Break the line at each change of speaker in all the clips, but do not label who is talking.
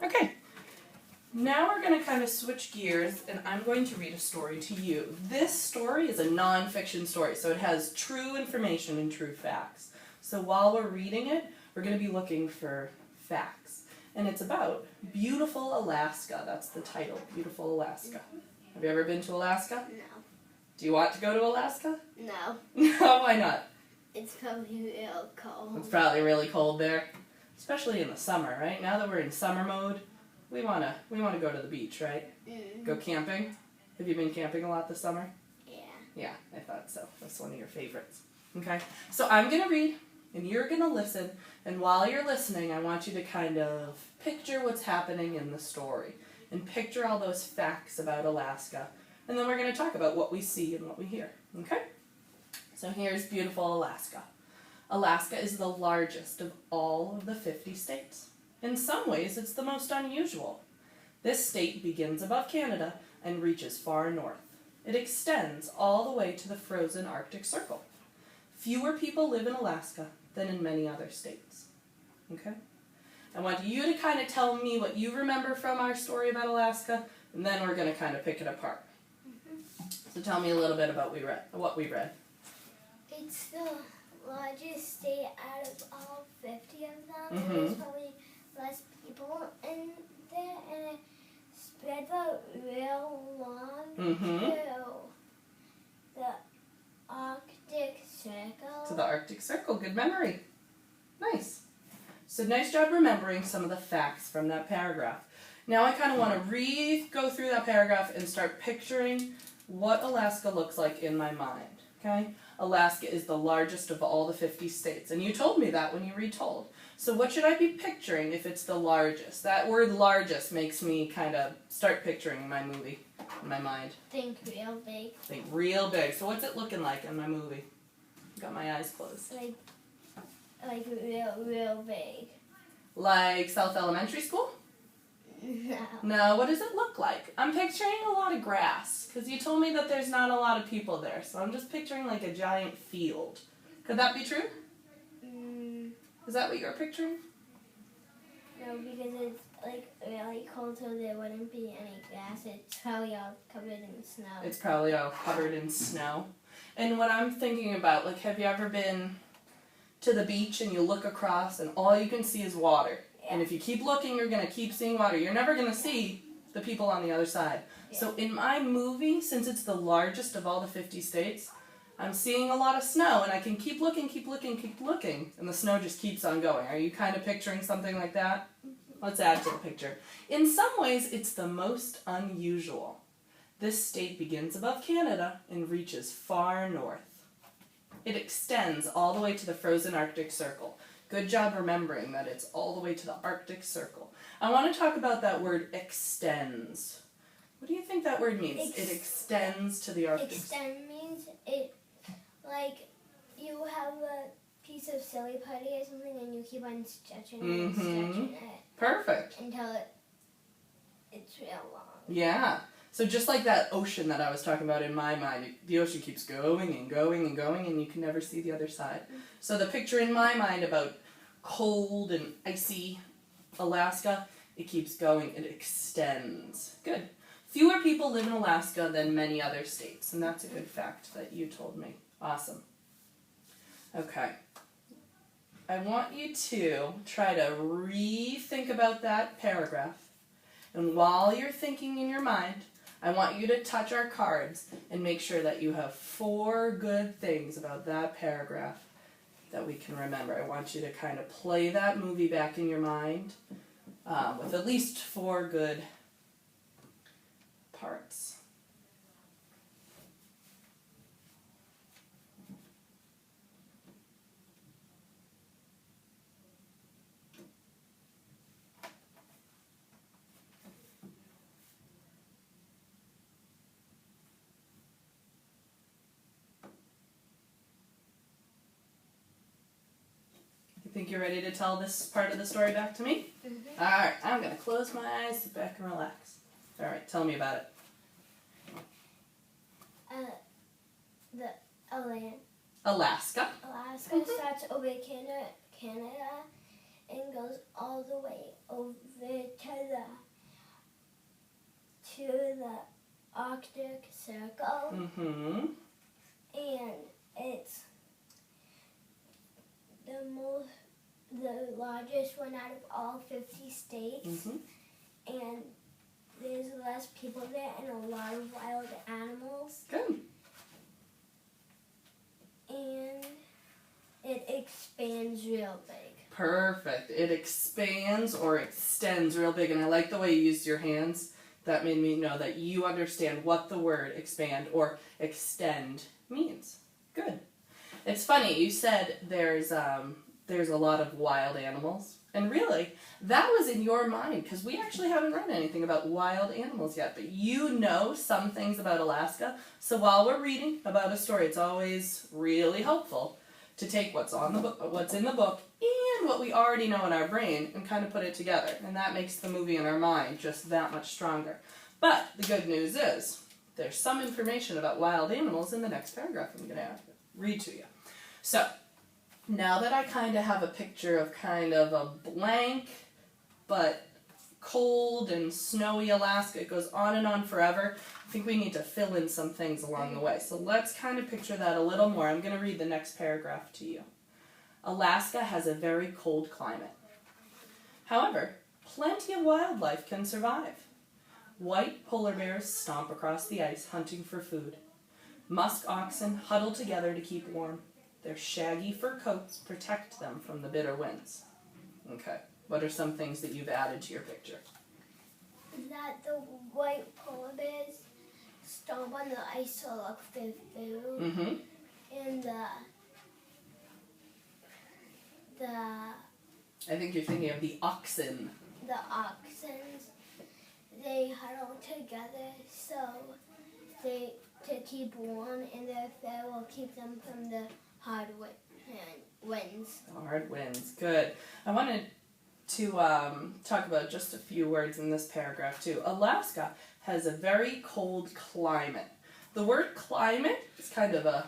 Okay. Now we're going to kind of switch gears, and I'm going to read a story to you. This story is a non-fiction story, so it has true information and true facts. So while we're reading it, we're going to be looking for facts. And it's about beautiful Alaska. That's the title, Beautiful Alaska. Have you ever been to Alaska?
No.
Do you want to go to Alaska?
No.
No, why not?
It's probably real cold.
It's probably really cold there, especially in the summer, right? Now that we're in summer mode, we wanna go to the beach, right?
Mm-hmm.
Go camping. Have you been camping a lot this summer?
Yeah.
Yeah, I thought so. That's one of your favorites. Okay, so I'm gonna read, and you're gonna listen, and while you're listening, I want you to kind of picture what's happening in the story, and picture all those facts about Alaska, and then we're gonna talk about what we see and what we hear. Okay? So here's beautiful Alaska. Alaska is the largest of all of the 50 states. In some ways, it's the most unusual. This state begins above Canada and reaches far north. It extends all the way to the frozen Arctic Circle. Fewer people live in Alaska than in many other states. Okay? I want you to kind of tell me what you remember from our story about Alaska, and then we're going to kind of pick it apart.
Mm-hmm.
So tell me a little bit about what we read.
It's the largest state out of all 50 of them.
Mm-hmm.
There's probably less people in there, and it spreads out real long
Mm-hmm.
to the Arctic Circle.
To the Arctic Circle. Good memory. Nice. So nice job remembering some of the facts from that paragraph. Now I kind of want to go through that paragraph and start picturing what Alaska looks like in my mind. Okay? Alaska is the largest of all the 50 states, and you told me that when you retold. So what should I be picturing if it's the largest? That word largest makes me kind of start picturing my movie in my mind.
Think real big.
Think real big. So what's it looking like in my movie? Got my eyes closed.
Like real big.
Like South Elementary School?
No.
No, what does it look like? I'm picturing a lot of grass, because you told me that there's not a lot of people there, so I'm just picturing like a giant field. Could that be true? Is that what you're picturing?
No, because it's like really cold, so there wouldn't be any grass. It's probably all covered in snow.
It's probably all covered in snow. And what I'm thinking about, like, have you ever been to the beach and you look across and all you can see is water?
Yeah.
And if you keep looking, you're going to keep seeing water. You're never going to see the people on the other side.
Yeah.
So in my movie, since it's the largest of all the 50 states, I'm seeing a lot of snow, and I can keep looking, and the snow just keeps on going. Are you kind of picturing something like that? Let's add to the picture. In some ways, it's the most unusual. This state begins above Canada and reaches far north. It extends all the way to the frozen Arctic Circle. Good job remembering that it's all the way to the Arctic Circle. I want to talk about that word extends. What do you think that word means? It extends to the Arctic Circle.
Extend means it, like, you have a piece of silly putty or something and you keep on stretching it and stretching it.
Perfect.
Until it's real long.
Yeah. So just like that ocean that I was talking about in my mind, the ocean keeps going and going and going, and you can never see the other side. So the picture in my mind about cold and icy Alaska, it keeps going, it extends. Good. Fewer people live in Alaska than many other states, and that's a good fact that you told me. Awesome. Okay. I want you to try to rethink about that paragraph, and while you're thinking in your mind, I want you to touch our cards and make sure that you have 4 good things about that paragraph that we can remember. I want you to kind of play that movie back in your mind with at least 4 good parts. Think you're ready to tell this part of the story back to me?
Mm-hmm.
Alright, I'm going to close my eyes, sit back and relax. Alright, tell me about it. Alaska.
Alaska starts over Canada and goes all the way over to the Arctic Circle,
Mm-hmm.
and it's the largest one out of all 50 states,
Mm-hmm.
and there's less people there and a lot of wild animals,
Good.
and it expands real big.
Perfect. It expands or extends real big, and I like the way you used your hands. That made me know that you understand what the word expand or extend means. Good. It's funny, you said there's a lot of wild animals, and really, that was in your mind, because we actually haven't read anything about wild animals yet, but you know some things about Alaska, so while we're reading about a story, it's always really helpful to take what's in the book and what we already know in our brain and kind of put it together, and that makes the movie in our mind just that much stronger. But the good news is there's some information about wild animals in the next paragraph I'm going to read to you. So, now that I kind of have a picture of kind of a blank but cold and snowy Alaska, it goes on and on forever, I think we need to fill in some things along the way. So let's kind of picture that a little more. I'm going to read the next paragraph to you. Alaska has a very cold climate. However, plenty of wildlife can survive. White polar bears stomp across the ice hunting for food. Musk oxen huddle together to keep warm. Their shaggy fur coats protect them from the bitter winds. Okay, what are some things that you've added to your picture?
That the white polar bears stomp on the ice to look for food,
Mm-hmm.
and
I think you're thinking of the oxen.
the oxen, they huddle together to keep warm, and their fur will keep them from the hard winds.
Hard winds, good. I wanted to talk about just a few words in this paragraph too. Alaska has a very cold climate. The word climate is kind of a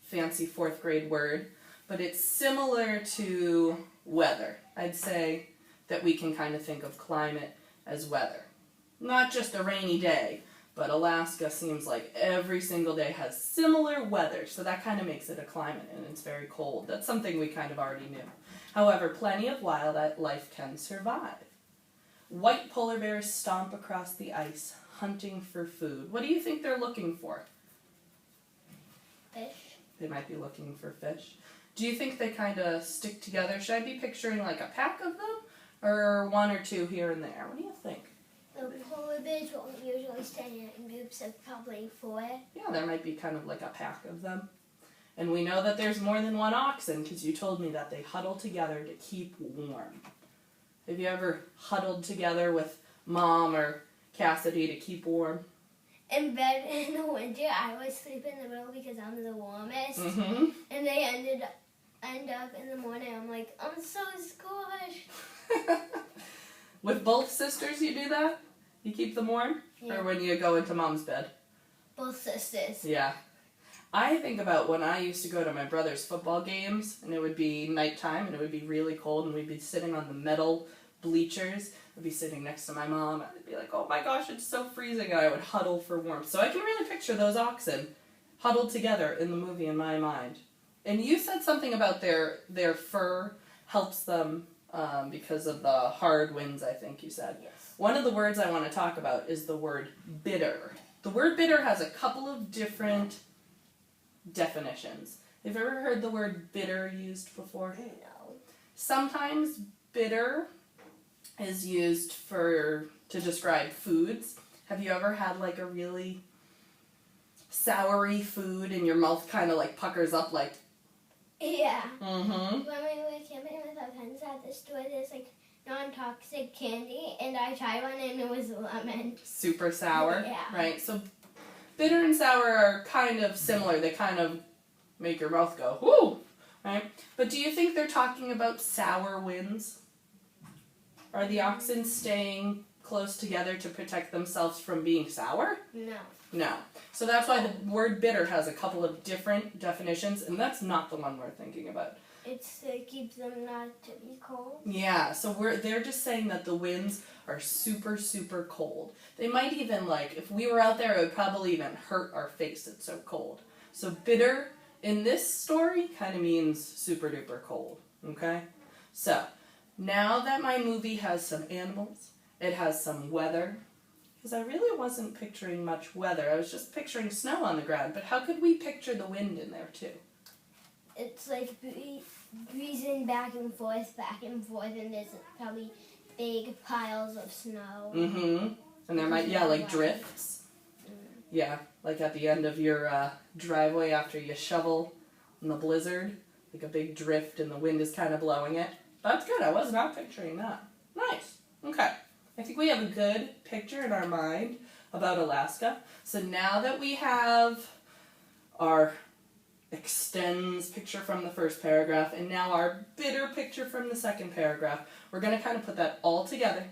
fancy 4th grade word, but it's similar to weather. I'd say that we can kind of think of climate as weather. Not just a rainy day, but Alaska seems like every single day has similar weather, so that kind of makes it a climate, and it's very cold. That's something we kind of already knew. However, plenty of wildlife can survive. White polar bears stomp across the ice, hunting for food. What do you think they're looking for?
Fish.
They might be looking for fish. Do you think they kind of stick together? Should I be picturing like a pack of them, or one or two here and there? What do you think?
The polar bears will usually stay in groups of probably 4.
Yeah, there might be kind of like a pack of them. And we know that there's more than one oxen because you told me that they huddle together to keep warm. Have you ever huddled together with Mom or Cassidy to keep warm?
In bed in the winter, I would sleep in the middle because I'm the warmest.
Mm-hmm.
And they end up in the morning, I'm like, I'm so squished.
With both sisters you do that? You keep them warm?
Yeah.
Or when you go into Mom's bed?
Both sisters.
Yeah. I think about when I used to go to my brother's football games, and it would be nighttime, and it would be really cold, and we'd be sitting on the metal bleachers. I'd be sitting next to my mom, and I'd be like, oh my gosh, it's so freezing, and I would huddle for warmth. So I can really picture those oxen huddled together in the movie in my mind. And you said something about their fur helps them because of the hard winds, I think you said.
Yes.
One of the words I want to talk about is the word bitter. The word bitter has a couple of different definitions. Have you ever heard the word bitter used before?
No.
Sometimes bitter is used to describe foods. Have you ever had like a really soury food and your mouth kind of like puckers up like...
Yeah.
Mm-hmm.
When we were camping with our friends at the store, there's like non-toxic candy, and I tried one and it was lemon.
Super sour,
Yeah.
right? So bitter and sour are kind of similar. They kind of make your mouth go, whoo, right? But do you think they're talking about sour winds? Are the oxen staying close together to protect themselves from being sour?
No.
No. So that's why the word bitter has a couple of different definitions, and that's not the one we're thinking about.
It's to keep them not to be cold.
Yeah, so they're just saying that the winds are super, super cold. They might even, like, if we were out there, it would probably even hurt our face, it's so cold. So bitter in this story kind of means super duper cold, okay? So, now that my movie has some animals, it has some weather, because I really wasn't picturing much weather. I was just picturing snow on the ground, but how could we picture the wind in there too?
It's like breezing back and forth, and there's probably big piles of snow.
Mm-hmm. And there might, like drifts. Yeah, like at the end of your driveway after you shovel in the blizzard, like a big drift and the wind is kind of blowing it. That's good. I was not picturing that. Nice. Okay. I think we have a good picture in our mind about Alaska. So now that we have our extends picture from the first paragraph and now our bitter picture from the second paragraph, we're going to kind of put that all together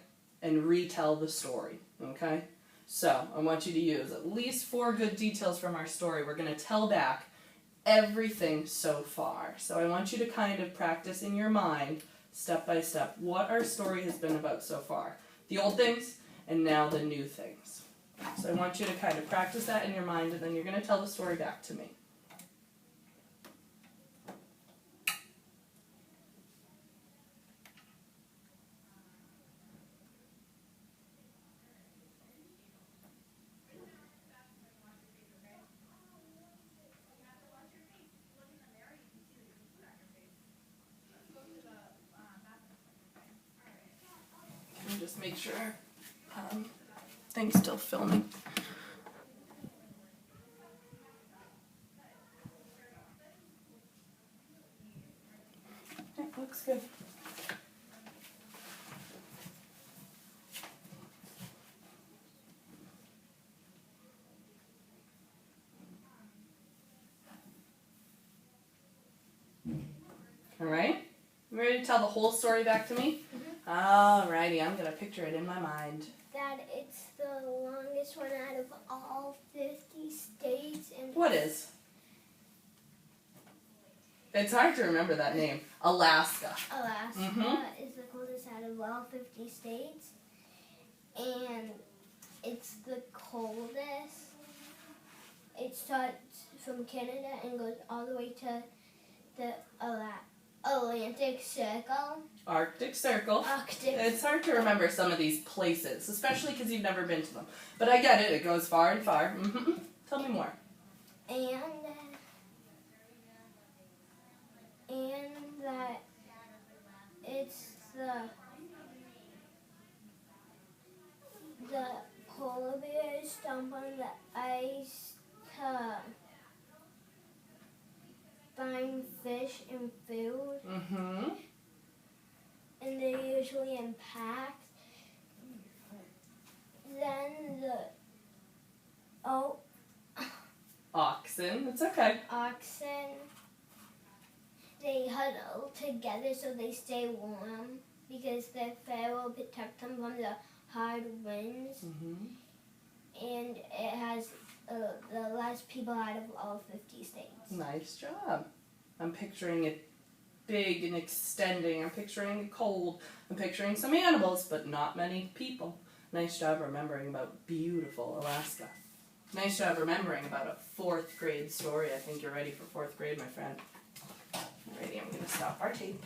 and retell the story, okay? So I want you to use at least 4 good details from our story. We're going to tell back everything so far. So I want you to kind of practice in your mind, step by step, what our story has been about so far. The old things and now the new things. So I want you to kind of practice that in your mind, and then you're going to tell the story back to me. Just make sure thing's still filming. That looks good. All right, you ready to tell the whole story back to me? Alrighty, I'm gonna picture it in my mind.
That it's the longest one out of all 50 states. And
What is? It's hard to remember that name. Alaska.
Alaska is the coldest out of all 50 states. And it's the coldest. It starts from Canada and goes all the way to the Atlantic Circle.
Arctic Circle.
Arctic.
It's hard to remember some of these places, especially because you've never been to them. But I get it. It goes far and far. Mm-hmm. Tell me more.
And that it's the polar bears stomp on the ice to find fish and food.
Mm-hmm.
And they're usually in packs. Then
Oxen. It's okay.
oxen, they huddle together so they stay warm because their fur will protect them from the hard winds.
Mm-hmm.
And it has the less people out of all 50 states.
Nice job. I'm picturing it big and extending. I'm picturing it cold. I'm picturing some animals, but not many people. Nice job remembering about beautiful Alaska. Nice job remembering about a 4th grade story. I think you're ready for 4th grade, my friend. Alrighty, I'm going to stop our tape.